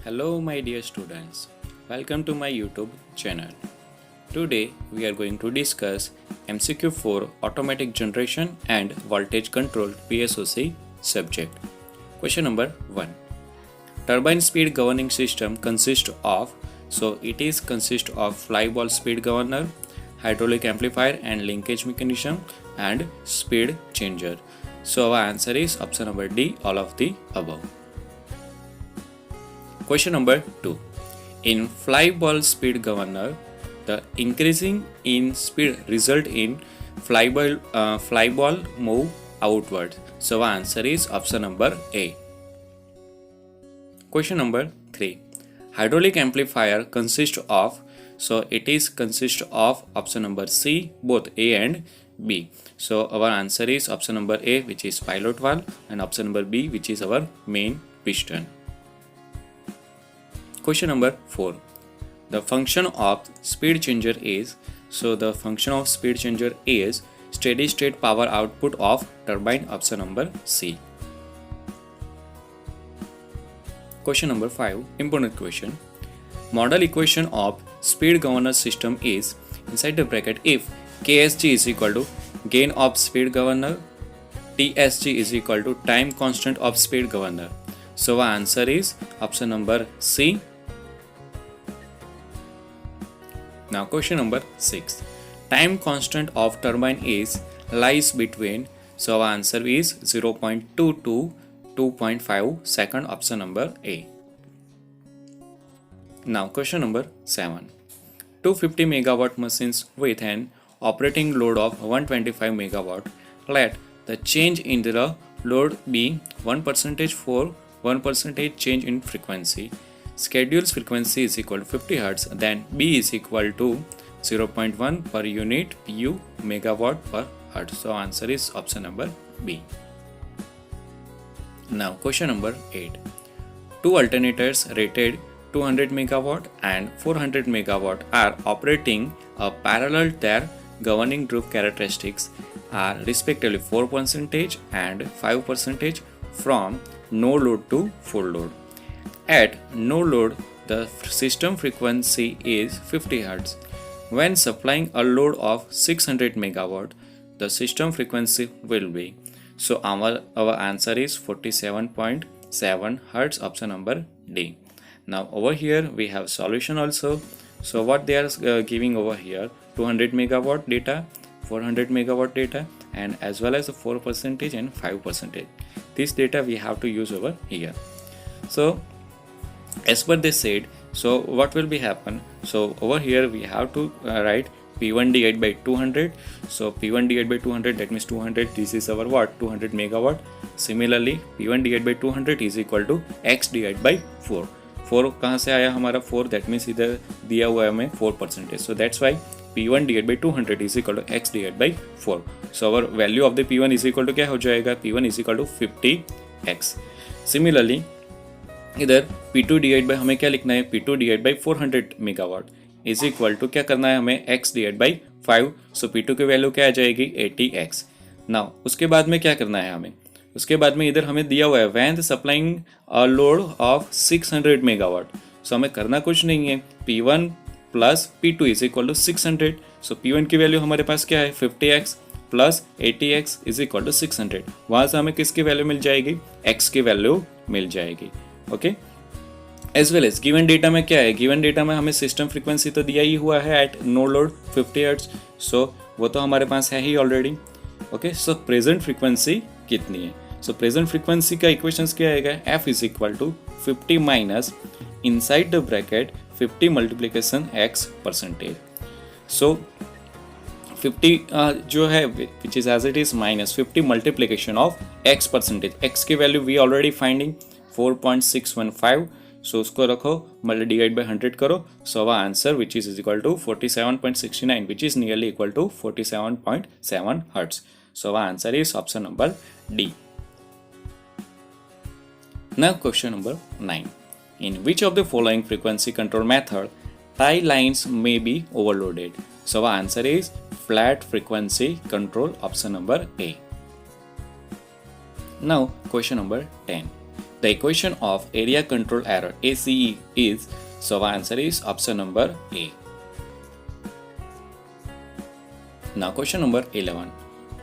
Hello my dear students, welcome to my YouTube channel. Today we are going to discuss MCQ for Automatic Generation and Voltage Control PSOC subject. Question number 1. Turbine speed governing system consists of, consists of flyball speed governor, hydraulic amplifier and linkage mechanism and speed changer. So our answer is option number D, all of the above. Question number 2. In flyball speed governor, the increasing in speed result in flyball move outward. So our answer is option number A. Question number 3. Hydraulic amplifier consists of, consists of option number C, both A and B. So our answer is option number A, which is pilot valve, and option number B, which is our main piston. Question number 4. The function of speed changer is, the function of speed changer is steady state power output of turbine, option number C. Question number 5, important question. Model equation of speed governor system is, inside the bracket, if KSG is equal to gain of speed governor, TSG is equal to time constant of speed governor. So our answer is option number C. Now question number 6. Time constant of turbine lies between, so our answer is 0.2 to 2.5 second, option number A. Now question number 7. 250 megawatt machines with an operating load of 125 megawatt, let the change in the load be 1% for 1% change in frequency. Schedule's frequency is equal to 50 Hz, then B is equal to 0.1 per unit PU megawatt per Hz. So answer is option number B. Now question number 8. Two alternators rated 200 megawatt and 400 megawatt are operating a parallel. Their governing group characteristics are respectively 4% and 5% from no load to full load. At no load, the system frequency is 50 Hz. When supplying a load of 600 megawatt, the system frequency will be. So our answer is 47.7 Hz, option number D. Now over here we have solution also. So what they are giving over here, 200 megawatt data, 400 megawatt data, and as well as 4% and 5%. This data we have to use over here. So as per they said, so what will be happen? So over here we have to write P1 divided by 200. So P1 divided by 200, that means 200, this is our what, 200 megawatt. Similarly P1 divided by 200 is equal to X divided by 4. 4 कहाँ से आया हमारा 4, that means इधर दिया हुआ है हमें 4%. So that's why P1 divided by 200 is equal to X divided by 4. So our value of the P1 is equal to क्या हो जाएगा? P1 is equal to 50X. Similarly इधर P2 डिवाइड बाई हमें क्या लिखना है, P2 divide by 400 megawatt is equal to क्या करना है हमें, X divide by 5. So P2 की वैल्यू क्या आ जाएगी, 80X. नाउ उसके बाद में क्या करना है हमें, उसके बाद में इधर हमें दिया हुआ है when supplying a load of 600 megawatt. So हमें करना कुछ नहीं है, P1 plus P2 is equal to 600. So P1 की वैल्यू हमारे पास क्या है, 50X plus 80X is equal to 600. वहाँ से हमें किसकी वैल्यू मिल जाएगी, X की वैल्यू मिल जाएगी. Okay, as well as given data में क्या है, गिवन डेटा में हमें सिस्टम फ्रीक्वेंसी तो दिया ही हुआ है at no load 50 hertz. So वो तो हमारे पास है ही already. Okay, so present frequency कितनी है, सो प्रेजेंट फ्रीक्वेंसी का इक्वेशंस क्या आएगा, F is equal to 50 minus inside the bracket 50 multiplication X%. So 50 जो है which is as it is minus 50 multiplication of X%. X की value we already finding 4.615. So उसको रखो, डिवाइड बाई 100 करो. सो our answer which is equal to 47.69, which is nearly equal to 47.7 hertz. So our answer is option number D. Now question number 9. In which of the following frequency control method tie lines may be overloaded? So our answer is flat frequency control, option number A. Now question number 10. The equation of area control error ACE is, so our answer is option number A. Now question number 11.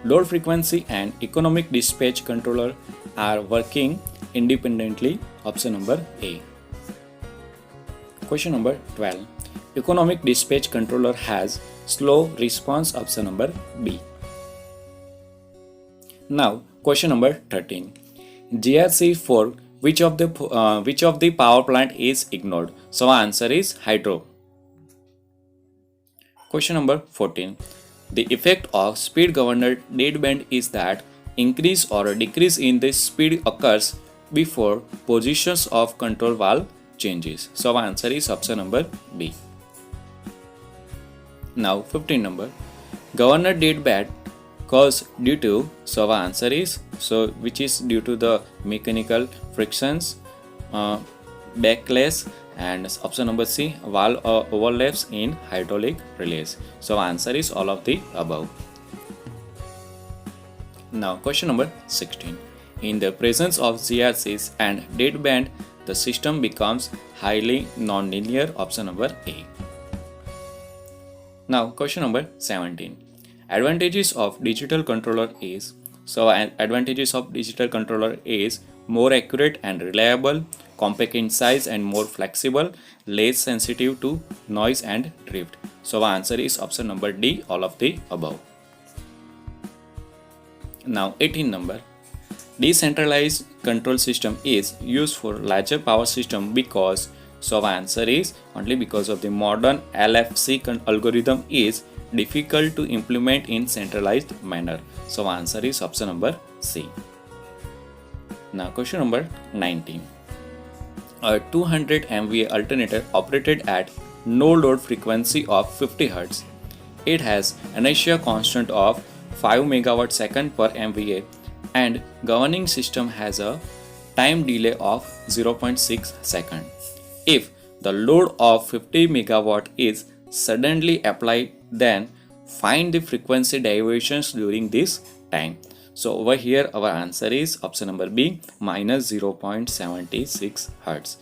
Load frequency and economic dispatch controller are working independently, option number A. Question number 12. Economic dispatch controller has slow response, option number B. Now question number 13. GRC for which of the power plant is ignored? So our answer is hydro. Question number 14. The effect of speed governor deadband is that increase or decrease in the speed occurs before positions of control valve changes. So our answer is option number B. Now 15 number. Governor deadband cause due to, so our answer is, so which is due to the mechanical frictions, backlash, and option number C, valve overlaps in hydraulic relays. So our answer is all of the above. Now question number 16. In the presence of GRCs and deadband, the system becomes highly nonlinear, option number A. Now question number 17. Advantages of digital controller is, so advantages of digital controller is more accurate and reliable, compact in size and more flexible, less sensitive to noise and drift. So our answer is option number D, all of the above. Now 18 number. Decentralized control system is used for larger power system because, so our answer is only because of the modern LFC algorithm is difficult to implement in centralized manner. So our answer is option number C. Now question number 19. A 200 MVA alternator operated at no load frequency of 50 Hz. It has inertia constant of 5 MW/s per MVA and governing system has a time delay of 0.6 second. If the load of 50 MW is suddenly applied, then find the frequency deviations during this time. So over here our answer is option number B, minus 0.76 Hz.